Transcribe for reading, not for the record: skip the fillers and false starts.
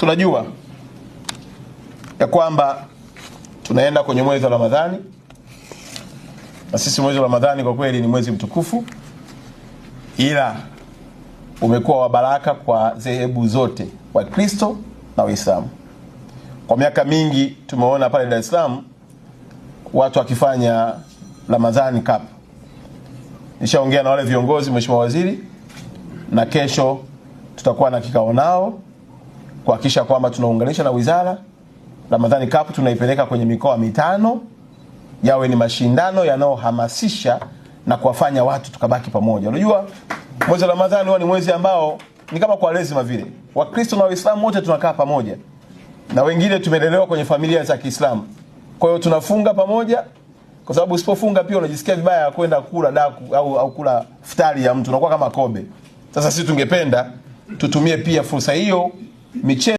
Tunajua ya kwamba tunaenda kwenye mwezi wa Ramadhani, na sisi mwezi wa Ramadhani kwa kweli ni mwezi mtukufu, ila umekuwa wa baraka kwa dhehebu zote, wa Kristo na Waislamu. Kwa miaka mingi tumeona pale Dar es Salaam watu wakifanya Ramadhani Cup. Nishaongea na wale viongozi, Mheshimiwa Waziri, na kesho tutakuwa na kikao nao kuhakikisha kwamba tunaunganisha na wizara. Ramadhani Cup tunaipeleka kwenye mikoa 5, yawe ni mashindano yanayohamasisha na kuwafanya watu tukabaki pamoja. Unajua mwezi wa Ramadhani huwa ni mwezi ambao ni kama kwa lazima vile. Wakristo na Waislamu wote tunakaa pamoja. Na wengine tumelelewa kwenye familia za Kiislamu. Kwa hiyo tunafunga pamoja, kwa sababu usipofunga pia unajisikia vibaya kwenda kula daku au kula futari ya mtu, unakuwa kama kobe. Sasa sisi tungependa tutumie pia fursa hiyo michezo